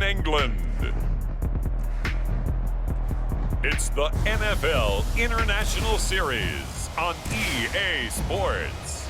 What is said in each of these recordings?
England. It's the NFL International Series on EA Sports.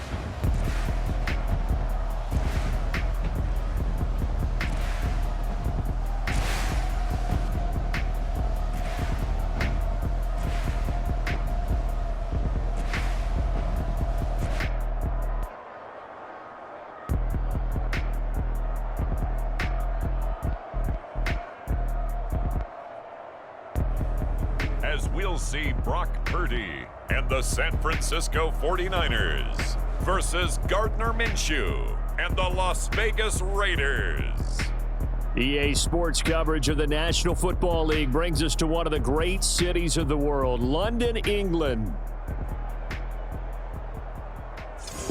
As we'll see Brock Purdy and the San Francisco 49ers versus Gardner Minshew and the Las Vegas Raiders. EA Sports coverage of the National Football League brings us to one of the great cities of the world, London, England.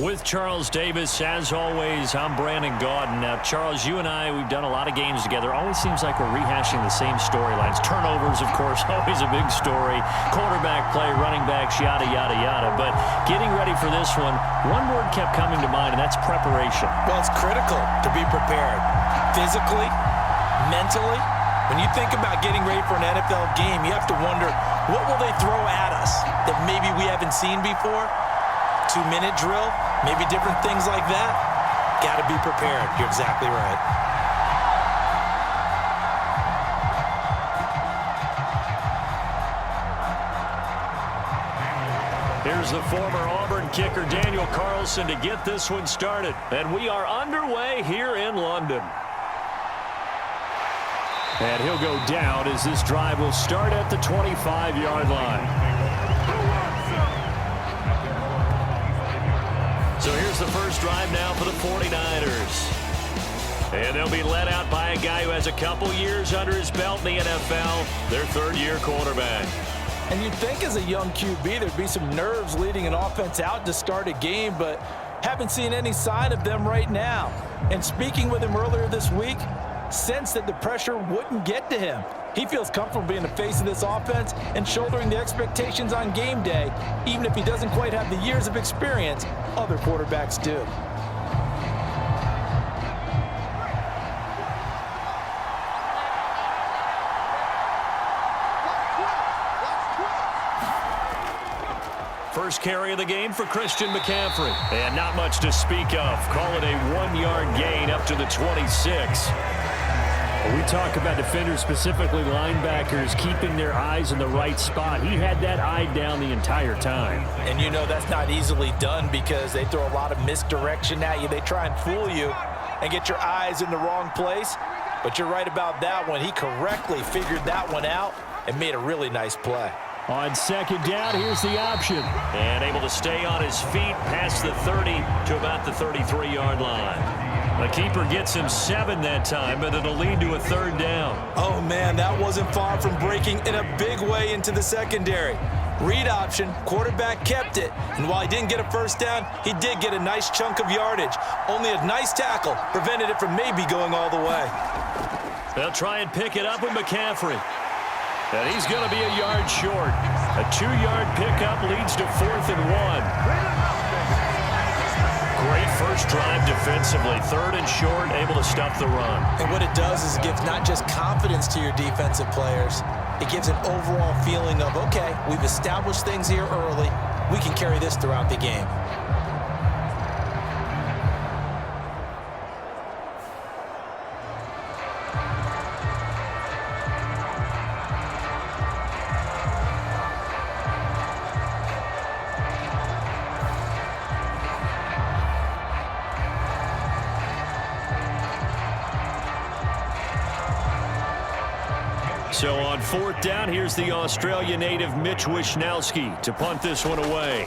With Charles Davis, as always, I'm Brandon Gaudin. Now, Charles, you and I, we've done a lot of games together. Always seems like we're rehashing the same storylines. Turnovers, of course, always a big story. Quarterback play, running backs, yada, yada, yada. But getting ready for this one word kept coming to mind, and that's preparation. Well, it's critical to be prepared. Physically, mentally. When you think about getting ready for an NFL game, you have to wonder, what will they throw at us that maybe we haven't seen before? 2-minute drill, maybe different things like that. Got to be prepared. You're exactly right. Here's the former Auburn kicker, Daniel Carlson, to get this one started. And we are underway here in London. And he'll go down as this drive will start at the 25-yard line. So here's the first drive now for the 49ers. And they'll be led out by a guy who has a couple years under his belt in the NFL, their third-year quarterback. And you'd think as a young QB there'd be some nerves leading an offense out to start a game, but haven't seen any sign of them right now. And speaking with him earlier this week, sensed that the pressure wouldn't get to him. He feels comfortable being the face of this offense and shouldering the expectations on game day, even if he doesn't quite have the years of experience other quarterbacks do. First carry of the game for Christian McCaffrey. And not much to speak of. Call it a 1-yard gain up to the 26. We talk about defenders, specifically linebackers, keeping their eyes in the right spot. He had that eye down the entire time. And you know that's not easily done because they throw a lot of misdirection at you. They try and fool you and get your eyes in the wrong place. But you're right about that one. He correctly figured that one out and made a really nice play. On second down, here's the option. And able to stay on his feet past the 30 to about the 33-yard line. The keeper gets him 7 that time, but it'll lead to a third down. Oh, man, that wasn't far from breaking in a big way into the secondary. Read option, quarterback kept it. And while he didn't get a first down, he did get a nice chunk of yardage. Only a nice tackle prevented it from maybe going all the way. They'll try and pick it up with McCaffrey. And he's going to be a yard short. A 2-yard pickup leads to 4th and 1. Great first drive defensively. 3rd and short, able to stop the run. And what it does is it gives not just confidence to your defensive players, it gives an overall feeling of, okay, we've established things here early. We can carry this throughout the game. So on 4th down, here's the Australia native Mitch Wishnowsky to punt this one away.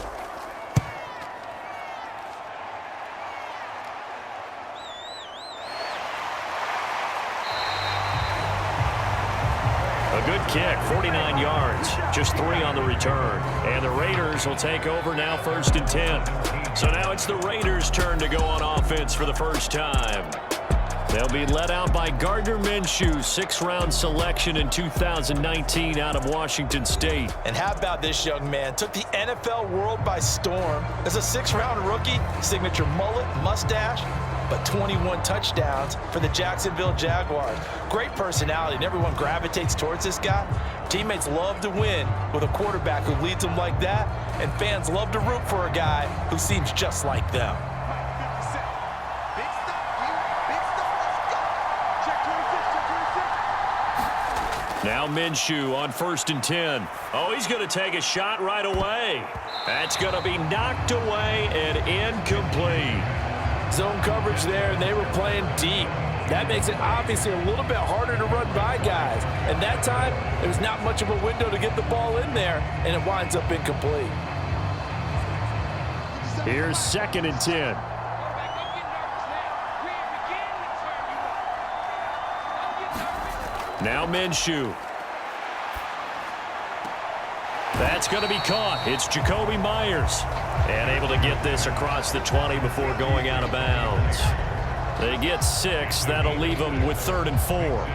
A good kick, 49 yards, just 3 on the return. And the Raiders will take over now 1st and 10. So now it's the Raiders' turn to go on offense for the first time. They'll be led out by Gardner Minshew, 6th-round selection in 2019 out of Washington State. And how about this young man? Took the NFL world by storm as a 6th-round rookie, signature mullet, mustache. but 21 touchdowns for the Jacksonville Jaguars. Great personality, and everyone gravitates towards this guy. Teammates love to win with a quarterback who leads them like that, and fans love to root for a guy who seems just like them. Now Minshew on 1st and 10. Oh, he's going to take a shot right away. That's going to be knocked away and incomplete. Zone coverage there, and they were playing deep. That makes it obviously a little bit harder to run by guys. And that time, there was not much of a window to get the ball in there, and it winds up incomplete. Here's 2nd and 10. Now Minshew. That's going to be caught. It's Jakobi Meyers. And able to get this across the 20 before going out of bounds. They get 6. That'll leave them with 3rd and 4.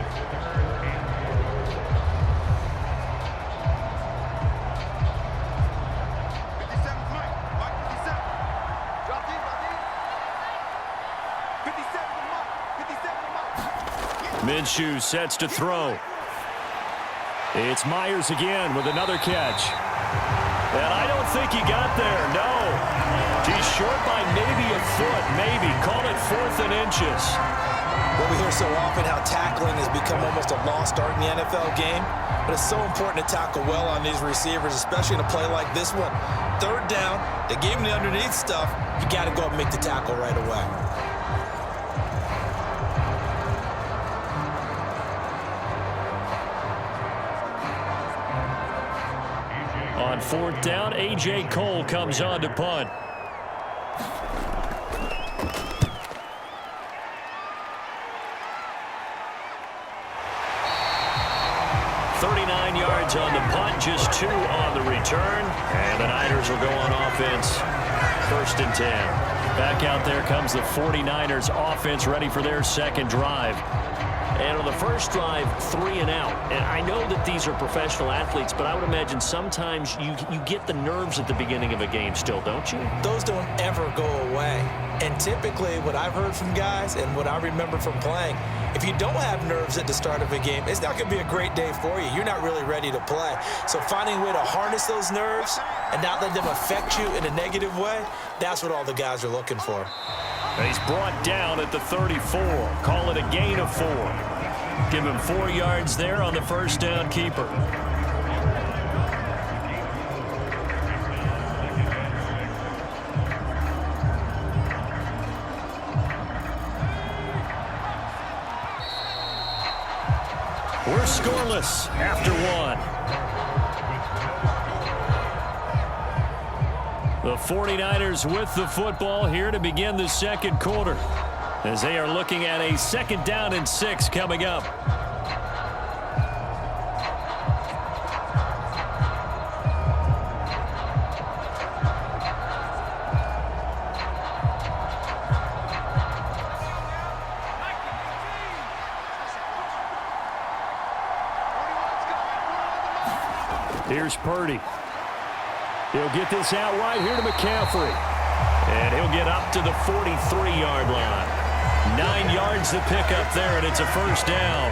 Minshew sets to throw. It's Meyers again with another catch. And I don't think he got there, no. He's short by maybe a foot, maybe. Call it 4th and inches. Well, we hear so often how tackling has become almost a lost art in the NFL game, but it's so important to tackle well on these receivers, especially in a play like this one. 3rd down, they gave him the underneath stuff. You got to go up and make the tackle right away. On 4th down, A.J. Cole comes on to punt. Yards on the punt, just 2 on the return, and the Niners will go on offense. 1st and 10. Back out there comes the 49ers offense, ready for their 2nd drive. And on the first drive, 3 and out. And I know that these are professional athletes, but I would imagine sometimes you get the nerves at the beginning of a game still, don't you? Those don't ever go away. And typically what I've heard from guys and what I remember from playing, if you don't have nerves at the start of a game, it's not going to be a great day for you. You're not really ready to play. So finding a way to harness those nerves and not let them affect you in a negative way, that's what all the guys are looking for. He's brought down at the 34. Call it a gain of 4. Give him 4 yards there on the 1st down keeper. We're scoreless after 1. The 49ers with the football here to begin the 2nd quarter, as they are looking at a 2nd down and 6 coming up. Here's Purdy. He'll get this out right here to McCaffrey. And he'll get up to the 43-yard line. 9 yards to pick up there, and it's a 1st down.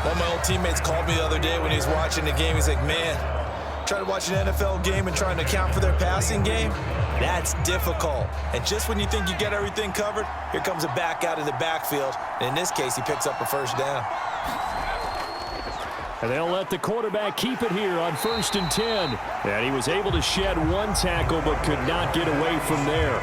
One of my old teammates called me the other day when he was watching the game. He's like, man, trying to watch an NFL game and trying to account for their passing game, that's difficult. And just when you think you get everything covered, here comes a back out of the backfield. And in this case, he picks up a 1st down. And they'll let the quarterback keep it here on 1st and 10. And he was able to shed 1 tackle but could not get away from there.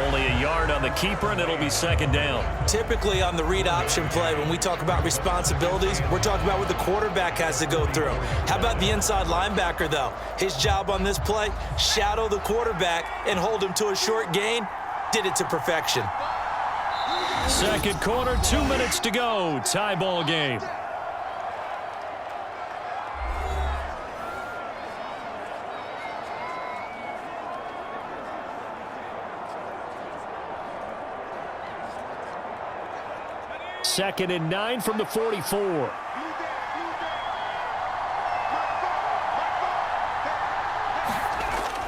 Only a yard on the keeper, and it'll be 2nd down. Typically on the read option play, when we talk about responsibilities, we're talking about what the quarterback has to go through. How about the inside linebacker, though? His job on this play, shadow the quarterback and hold him to a short gain. Did it to perfection. 2nd quarter, 2 minutes to go. Tie ball game. Second and 9 from the 44.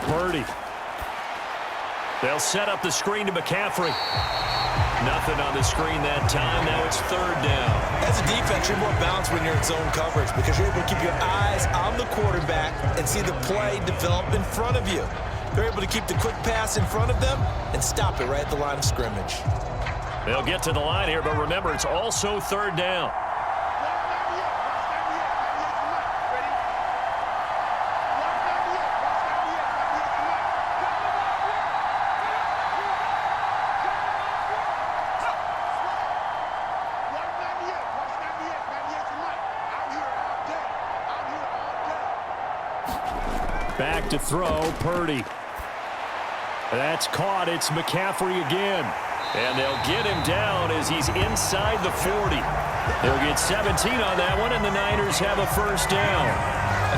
Purdy. They'll set up the screen to McCaffrey. Nothing on the screen that time. Now it's third down. As a defense, you're more balanced when you're in zone coverage because you're able to keep your eyes on the quarterback and see the play develop in front of you. They're able to keep the quick pass in front of them and stop it right at the line of scrimmage. They'll get to the line here, but remember, it's also third down. Back to throw, Purdy. That's caught. It's McCaffrey again. And they'll get him down as he's inside the 40. They'll get 17 on that one, and the Niners have a first down.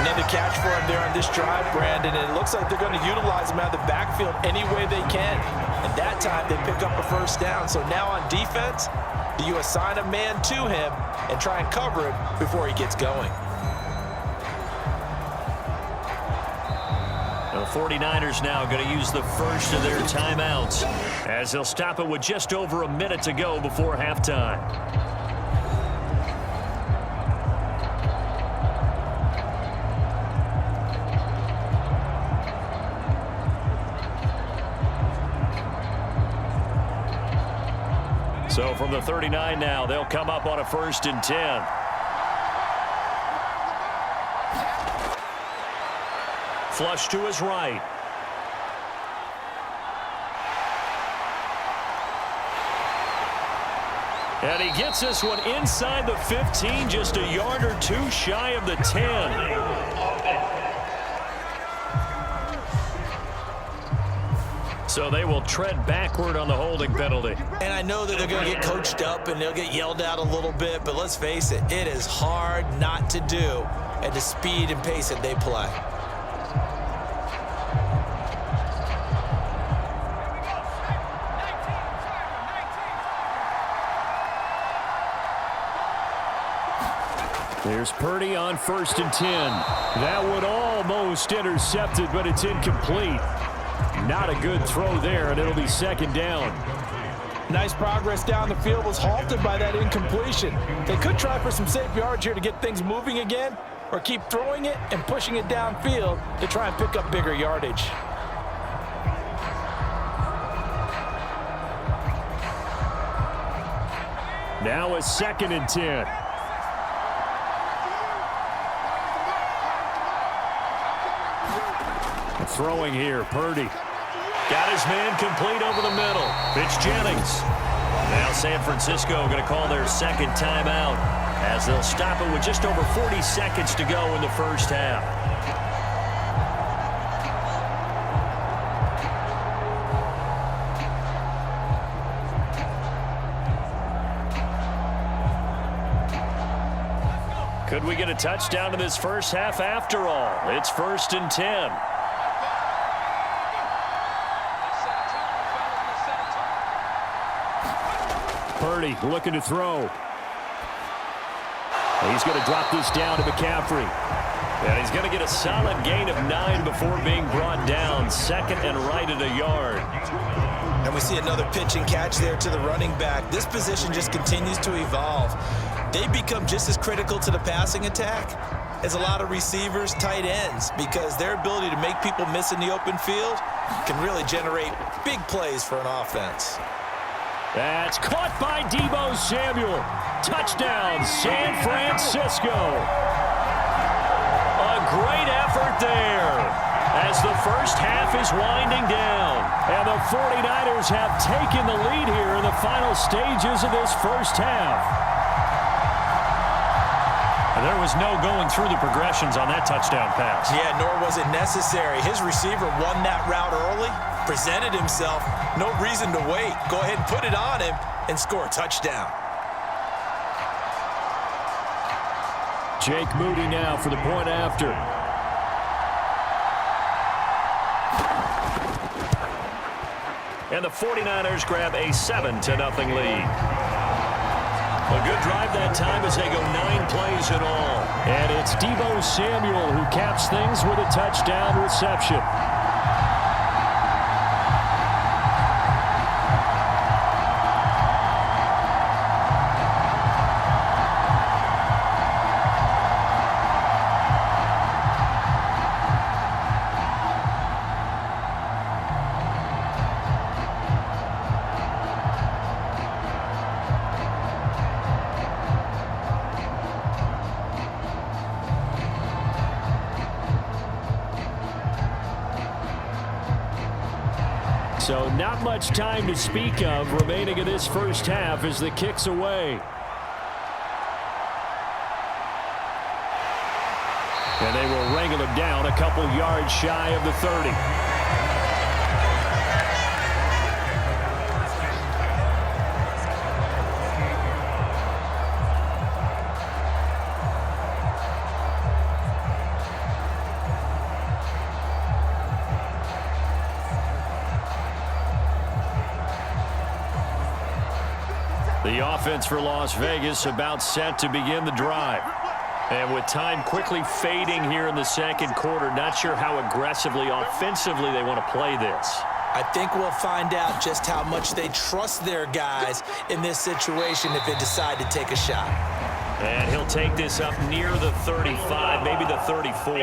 Another catch for him there on this drive, Brandon, and it looks like they're going to utilize him out of the backfield any way they can. And that time, they pick up a first down. So now on defense, do you assign a man to him and try and cover him before he gets going? The 49ers now going to use the first of their timeouts as they'll stop it with just over a minute to go before halftime. So from the 39 now, they'll come up on a 1st and 10. Flush to his right. And he gets this one inside the 15, just a yard or two shy of the 10. So they will tread backward on the holding penalty. And I know that they're going to get coached up and they'll get yelled at a little bit, but let's face it, it is hard not to do at the speed and pace that they play. There's Purdy on 1st and 10. That one almost intercepted, but it's incomplete. Not a good throw there, and it'll be 2nd down. Nice progress down the field was halted by that incompletion. They could try for some safe yards here to get things moving again, or keep throwing it and pushing it downfield to try and pick up bigger yardage. Now a 2nd and 10. Throwing here, Purdy. Got his man complete over the middle. Pitch Jennings. Now San Francisco going to call their 2nd timeout as they'll stop it with just over 40 seconds to go in the first half. Could we get a touchdown in this first half after all? It's 1st and 10. Purdy looking to throw. He's going to drop this down to McCaffrey. And he's going to get a solid gain of 9 before being brought down. 2nd and right at a yard. And we see another pitch and catch there to the running back. This position just continues to evolve. They become just as critical to the passing attack as a lot of receivers, tight ends, because their ability to make people miss in the open field can really generate big plays for an offense. That's caught by Deebo Samuel. Touchdown, San Francisco. A great effort there as the first half is winding down. And the 49ers have taken the lead here in the final stages of this first half. And there was no going through the progressions on that touchdown pass. Yeah, nor was it necessary. His receiver won that route early, presented himself, no reason to wait. Go ahead and put it on him and score a touchdown. Jake Moody now for the point after. And the 49ers grab a 7-0 lead. A good drive that time as they go 9 plays in all. And it's Deebo Samuel who caps things with a touchdown reception. So not much time to speak of remaining in this first half as the kick's away. And they will wrangle him down a couple yards shy of the 30. The offense for Las Vegas about set to begin the drive. And with time quickly fading here in the second quarter, not sure how aggressively, offensively they want to play this. I think we'll find out just how much they trust their guys in this situation if they decide to take a shot. And he'll take this up near the 35, maybe the 34.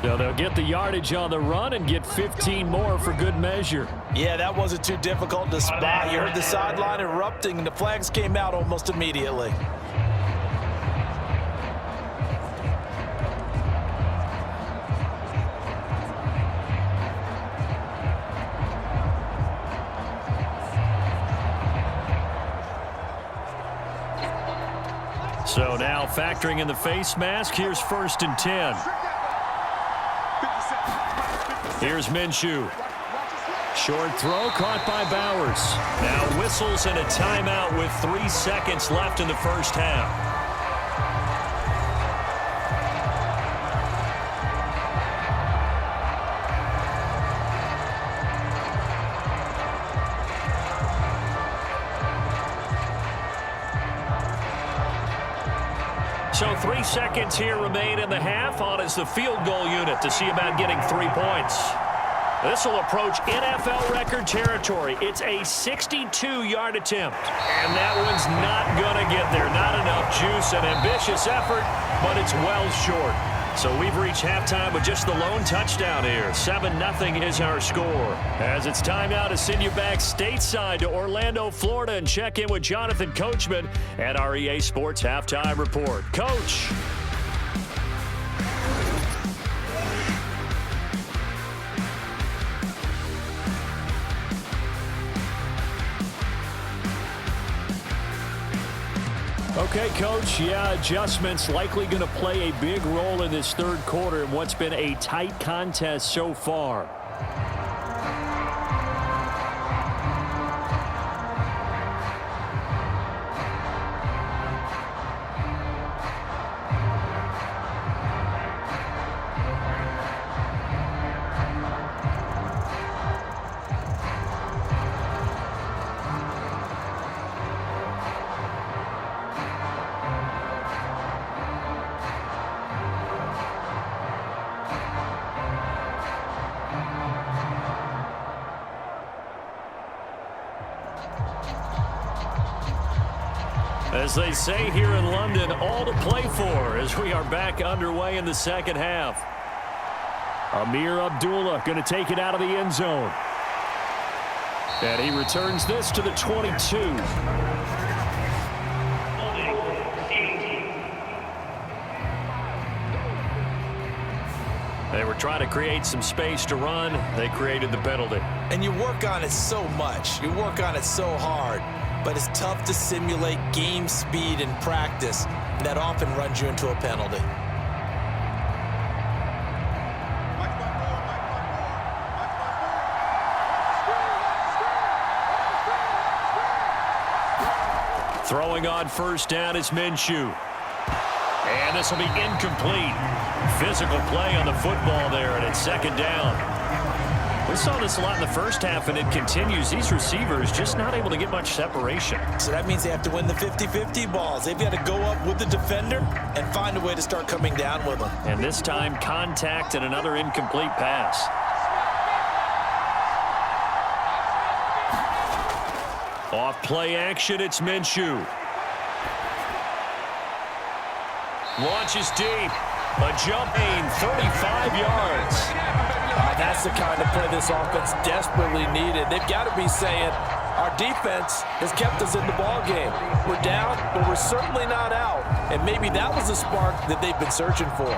So they'll get the yardage on the run and get 15 more for good measure. Yeah, that wasn't too difficult to spot. You heard the sideline erupting, and the flags came out almost immediately. So now factoring in the face mask, here's 1st and 10. Here's Minshew. Short throw caught by Bowers. Now whistles and a timeout with 3 seconds left in the first half. So 3 seconds here remain in the half. On is the field goal unit to see about getting 3 points. This will approach NFL record territory. It's a 62-yard attempt. And that one's not going to get there. Not enough juice, an ambitious effort, but it's well short. So we've reached halftime with just the lone touchdown here. 7-0 is our score. As it's time now to send you back stateside to Orlando, Florida, and check in with Jonathan Coachman at our EA Sports Halftime Report. Coach. Okay, Coach, adjustments likely going to play a big role in this third quarter in what's been a tight contest so far. As they say here in London, all to play for as we are back underway in the second half. Amir Abdullah going to take it out of the end zone. And he returns this to the 22. They were trying to create some space to run. They created the penalty. And you work on it so much. You work on it so hard. But it's tough to simulate game speed in practice. That often runs you into a penalty. Throwing on first down is Minshew. And this will be incomplete. Physical play on the football there, and it's second down. We saw this a lot in the first half, and it continues. These receivers just not able to get much separation. So that means they have to win the 50-50 balls. They've got to go up with the defender and find a way to start coming down with them. And this time, contact and another incomplete pass. Off play action, it's Minshew. Launches deep. A jump aim, 35 yards. That's the kind of play this offense desperately needed. They've got to be saying, our defense has kept us in the ball game. We're down, but we're certainly not out. And maybe that was the spark that they've been searching for.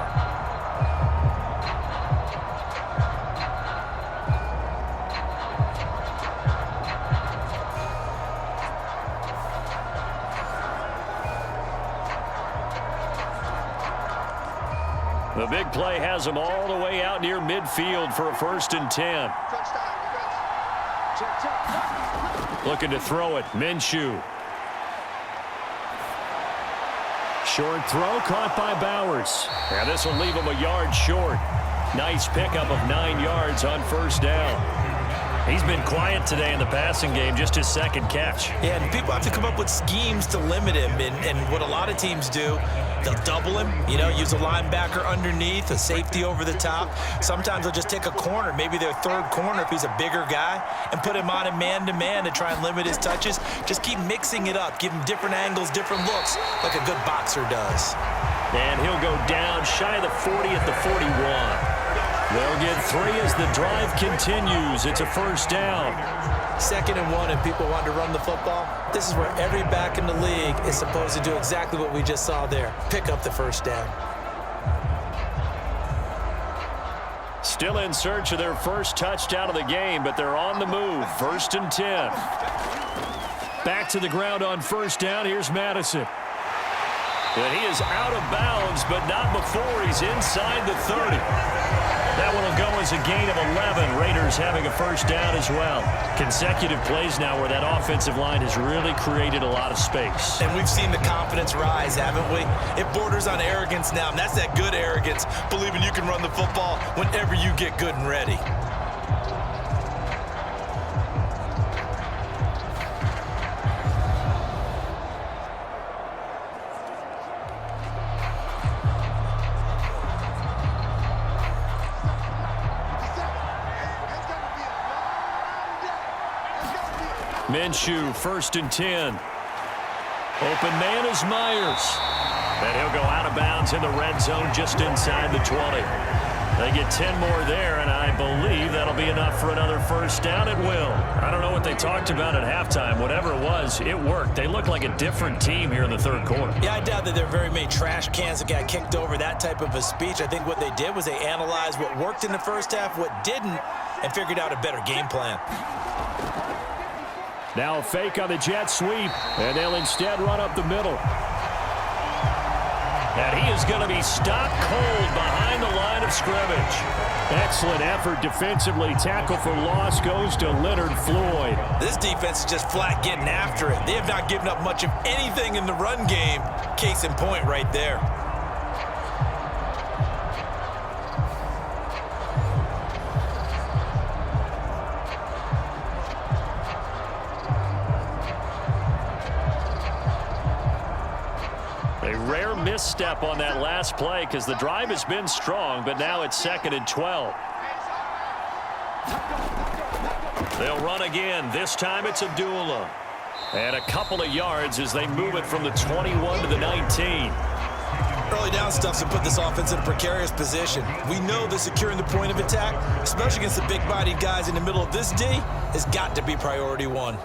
The big play has him all the way out near midfield for a 1st and 10. Looking to throw it. Minshew. Short throw caught by Bowers. And this will leave him a yard short. Nice pickup of 9 yards on 1st down. He's been quiet today in the passing game, just his 2nd catch. Yeah, and people have to come up with schemes to limit him. And what a lot of teams do, they'll double him, use a linebacker underneath, a safety over the top. Sometimes they'll just take a corner, maybe their 3rd corner if he's a bigger guy, and put him on a man-to-man to try and limit his touches. Just keep mixing it up, give him different angles, different looks, like a good boxer does. And he'll go down shy of the 40 at the 41. They'll get 3 as the drive continues. It's a 1st down. 2nd and 1, and people want to run the football. This is where every back in the league is supposed to do exactly what we just saw there. Pick up the 1st down. Still in search of their 1st touchdown of the game, but they're on the move. 1st and 10. Back to the ground on 1st down. Here's Madison. And he is out of bounds, but not before he's inside the 30. That one will go as a gain of 11. Raiders having a 1st down as well. Consecutive plays now where that offensive line has really created a lot of space. And we've seen the confidence rise, haven't we? It borders on arrogance now, and that's that good arrogance, believing you can run the football whenever you get good and ready. Minshew, 1st and 10. Open man is Myers. And he'll go out of bounds in the red zone just inside the 20. They get 10 more there, and I believe that'll be enough for another 1st down. It will. I don't know what they talked about at halftime. Whatever it was, it worked. They look like a different team here in the 3rd quarter. Yeah, I doubt that there are very many trash cans that got kicked over, that type of a speech. I think what they did was they analyzed what worked in the 1st half, what didn't, and figured out a better game plan. Now a fake on the jet sweep, and they'll instead run up the middle. And he is going to be stopped cold behind the line of scrimmage. Excellent effort defensively. Tackle for loss goes to Leonard Floyd. This defense is just flat getting after it. They have not given up much of anything in the run game. Case in point right there. Misstep on that last play because the drive has been strong, but now it's 2nd and 12. They'll run again. This time it's Abdullah. And a couple of yards as they move it from the 21 to the 19. Early down stuff to put this offense in a precarious position. We know that securing the point of attack, especially against the big-bodied guys in the middle of this D, has got to be priority 1.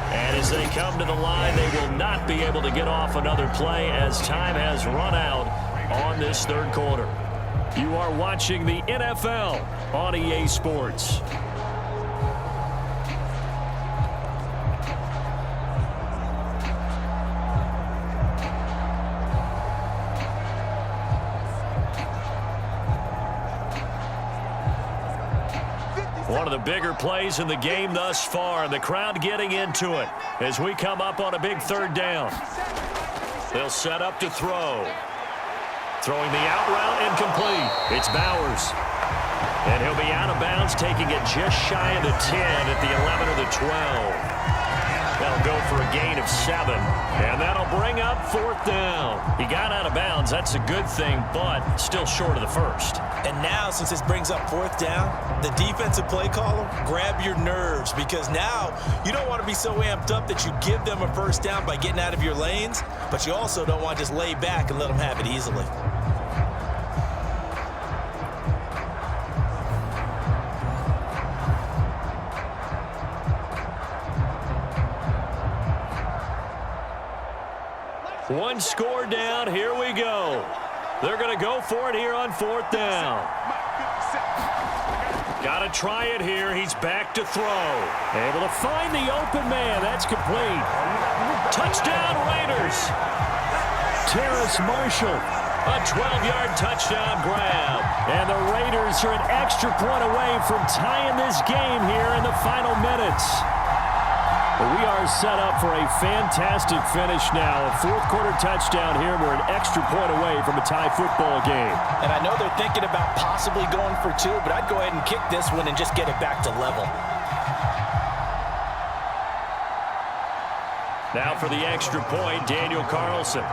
As they come to the line, they will not be able to get off another play as time has run out on this 3rd quarter. You are watching the NFL on EA Sports. One of the bigger plays in the game thus far, and the crowd getting into it as we come up on a big 3rd down. They'll set up to throw. Throwing the out route incomplete. It's Bowers. And he'll be out of bounds, taking it just shy of the 10 at the 11 or the 12. They'll go for a gain of 7, and that'll bring up 4th down. He got out of bounds. That's a good thing, but still short of the 1st. And now, since this brings up 4th down, the defensive play caller, grab your nerves, because now you don't want to be so amped up that you give them a 1st down by getting out of your lanes, but you also don't want to just lay back and let them have it easily. One score down. Here we go. They're going to go for it here on 4th down. Got to try it here. He's back to throw. Able to find the open man. That's complete. Touchdown, Raiders. Terrace Marshall. A 12-yard touchdown grab. And the Raiders are an extra point away from tying this game here in the final minutes. But we are set up for a fantastic finish now. A fourth-quarter touchdown here. We're an extra point away from a tie football game. And I know they're thinking about possibly going for two, but I'd go ahead and kick this one and just get it back to level. Now for the extra point, Daniel Carlson.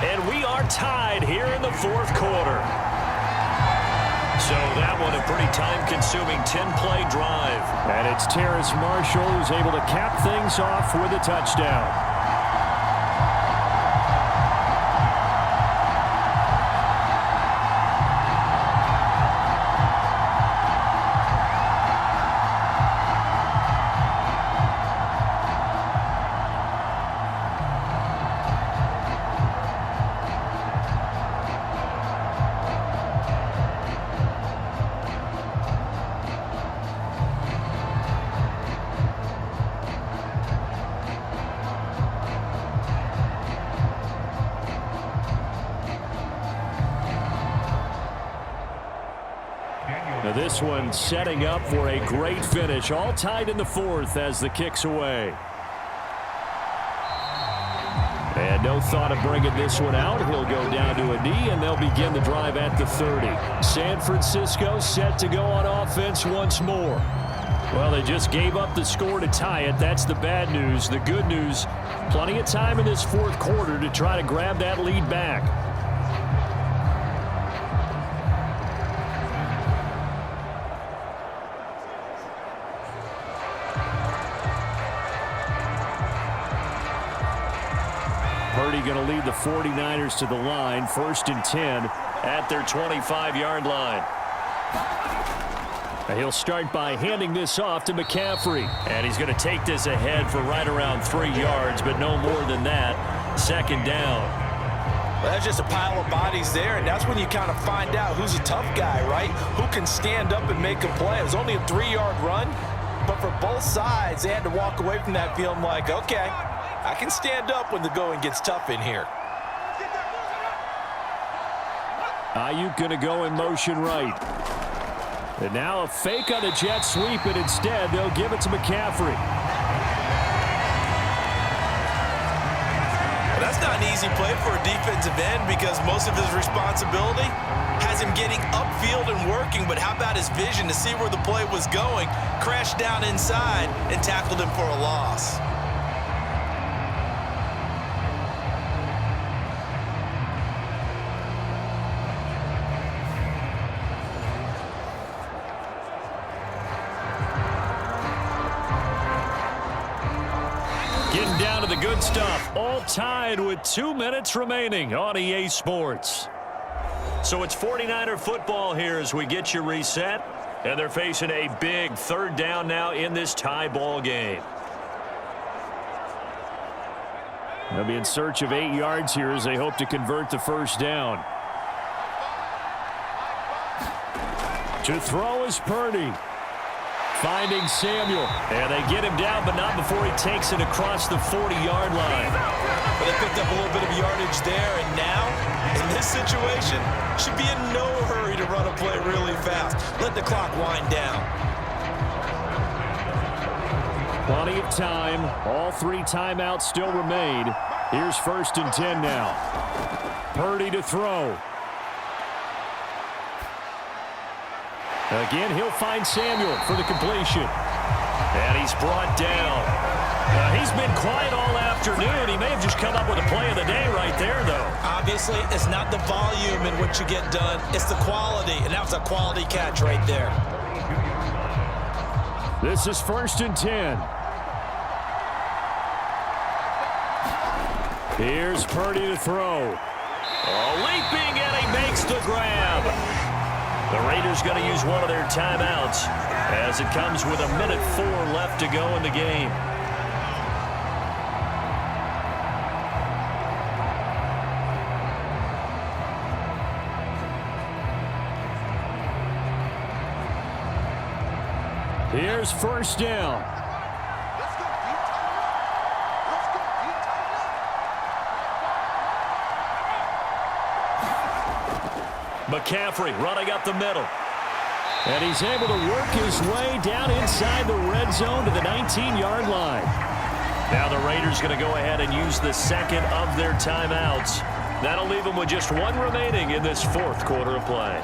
And we are tied here in the fourth quarter. So that one a pretty time-consuming 10-play drive. And it's Terrace Marshall who's able to cap things off with a touchdown. Now this one setting up for a great finish. All tied in the fourth as the kick's away. And no thought of bringing this one out. He'll go down to a knee, and they'll begin the drive at the 30. San Francisco set to go on offense once more. Well, they just gave up the score to tie it. That's the bad news. The good news, plenty of time in this fourth quarter to try to grab that lead back. Purdy going to lead the 49ers to the line, 1st and 10 at their 25-yard line. And he'll start by handing this off to McCaffrey. And he's going to take this ahead for right around 3 yards, but no more than that. 2nd down. Well, that's just a pile of bodies there, and that's when you kind of find out who's a tough guy, right? Who can stand up and make a play. It was only a 3-yard run, but for both sides, they had to walk away from that feeling like, okay, I can stand up when the going gets tough in here. Ayuk going to go in motion right. And now a fake on the jet sweep, and instead they'll give it to McCaffrey. Well, that's not an easy play for a defensive end because most of his responsibility has him getting upfield and working, but how about his vision to see where the play was going, crashed down inside, and tackled him for a loss. Getting down to the good stuff. All tied with 2 minutes remaining on EA Sports. So it's 49er football here as we get you reset. And they're facing a big 3rd down now in this tie ball game. They'll be in search of 8 yards here as they hope to convert the 1st down. To throw is Purdy. Finding Samuel. And they get him down, but not before he takes it across the 40-yard line. But they picked up a little bit of yardage there, and now, in this situation, should be in no hurry to run a play really fast. Let the clock wind down. Plenty of time. All 3 timeouts still remain. Here's 1st and 10 now. Purdy to throw. Again, he'll find Samuel for the completion. And he's brought down. He's been quiet all afternoon. He may have just come up with a play of the day right there, though. Obviously, it's not the volume in which you get done. It's the quality, and that was a quality catch right there. This is 1st and 10. Here's Purdy to throw. Leaping, and he makes the grab. The Raiders going to use one of their timeouts as it comes with 1:04 left to go in the game. Here's first down. McCaffrey running up the middle. And he's able to work his way down inside the red zone to the 19-yard line. Now the Raiders going to go ahead and use the second of their timeouts. That'll leave them with just one remaining in this fourth quarter of play.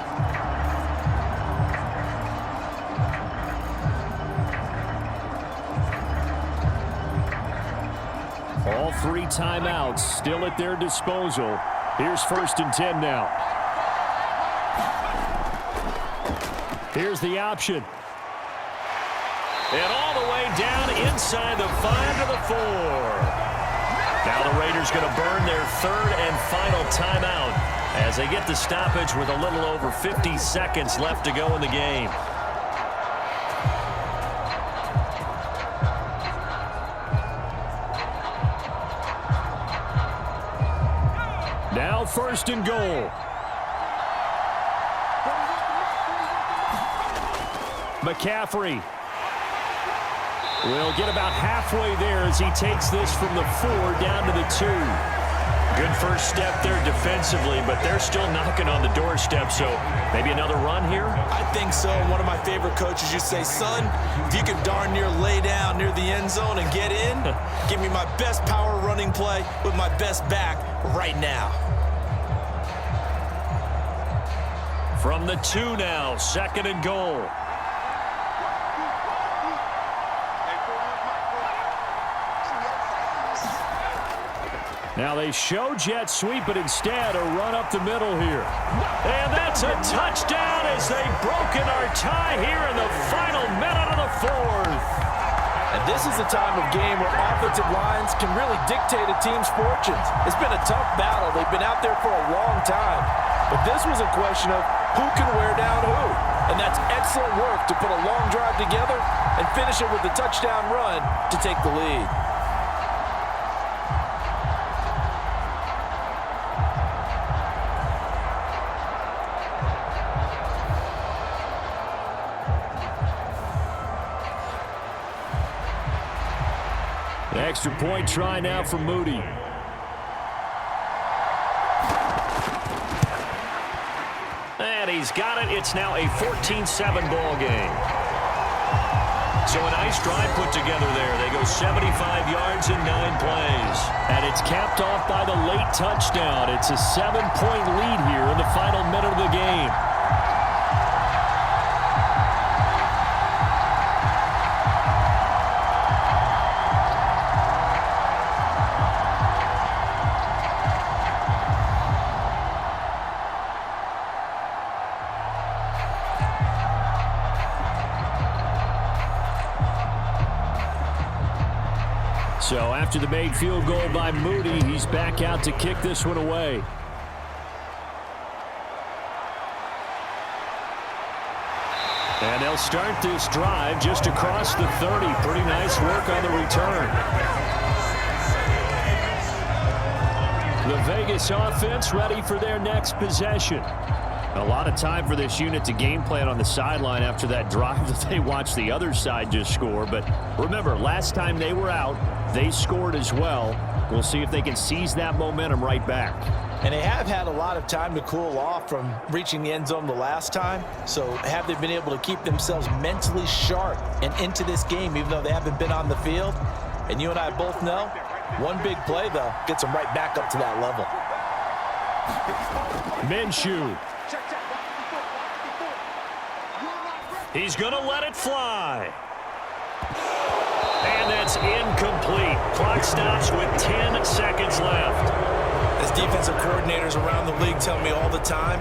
All three timeouts still at their disposal. Here's first and 10 now. Here's the option. And all the way down inside the 5 to the 4. Now the Raiders going to burn their third and final timeout as they get the stoppage with a little over 50 seconds left to go in the game. Now first and goal. McCaffrey will get about halfway there as he takes this from the 4 down to the 2. Good first step there defensively, but they're still knocking on the doorstep, so maybe another run here? I think so. One of my favorite coaches used to say, son, if you can darn near lay down near the end zone and get in, give me my best power running play with my best back right now. From the 2 now, second and goal. Now they show jet sweep, but instead a run up the middle here. And that's a touchdown as they've broken our tie here in the final minute of the fourth. And this is a time of game where offensive lines can really dictate a team's fortunes. It's been a tough battle. They've been out there for a long time. But this was a question of who can wear down who. And that's excellent work to put a long drive together and finish it with a touchdown run to take the lead. The extra point try now for Moody. And he's got it. It's now a 14-7 ball game. So a nice drive put together there. They go 75 yards in 9 plays. And it's capped off by the late touchdown. It's a 7-point lead here in the final minute of the game. So after the made field goal by Moody, he's back out to kick this one away. And they'll start this drive just across the 30. Pretty nice work on the return. The Vegas offense ready for their next possession. A lot of time for this unit to game plan on the sideline after that drive that they watched the other side just score. But remember, last time they were out, they scored as well. We'll see if they can seize that momentum right back. And they have had a lot of time to cool off from reaching the end zone the last time. So have they been able to keep themselves mentally sharp and into this game, even though they haven't been on the field? And you and I both know, one big play, though, gets them right back up to that level. Minshew. He's going to let it fly. And that's incomplete. Clock stops with 10 seconds left. As defensive coordinators around the league tell me all the time,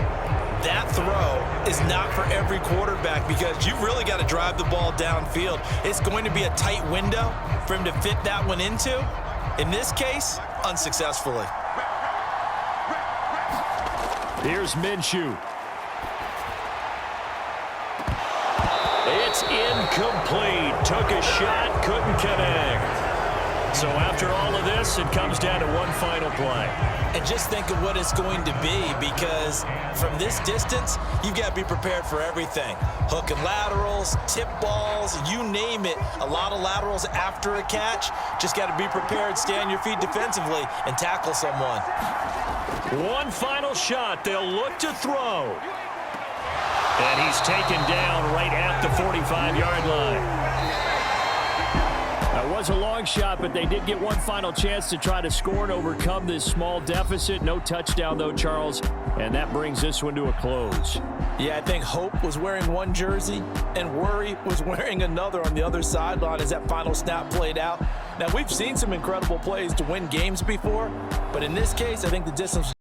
that throw is not for every quarterback because you've really got to drive the ball downfield. It's going to be a tight window for him to fit that one into. In this case, unsuccessfully. Here's Minshew. It's incomplete. Took a shot, couldn't connect. So after all of this, it comes down to one final play. And just think of what it's going to be, because from this distance, you've got to be prepared for everything. Hook and laterals, tip balls, you name it. A lot of laterals after a catch. Just got to be prepared, stay on your feet defensively, and tackle someone. One final shot. They'll look to throw. And he's taken down right at the 45-yard line. That was a long shot, but they did get one final chance to try to score and overcome this small deficit. No touchdown, though, Charles, and that brings this one to a close. Yeah, I think Hope was wearing one jersey and Worry was wearing another on the other sideline as that final snap played out. Now, we've seen some incredible plays to win games before, but in this case, I think the distance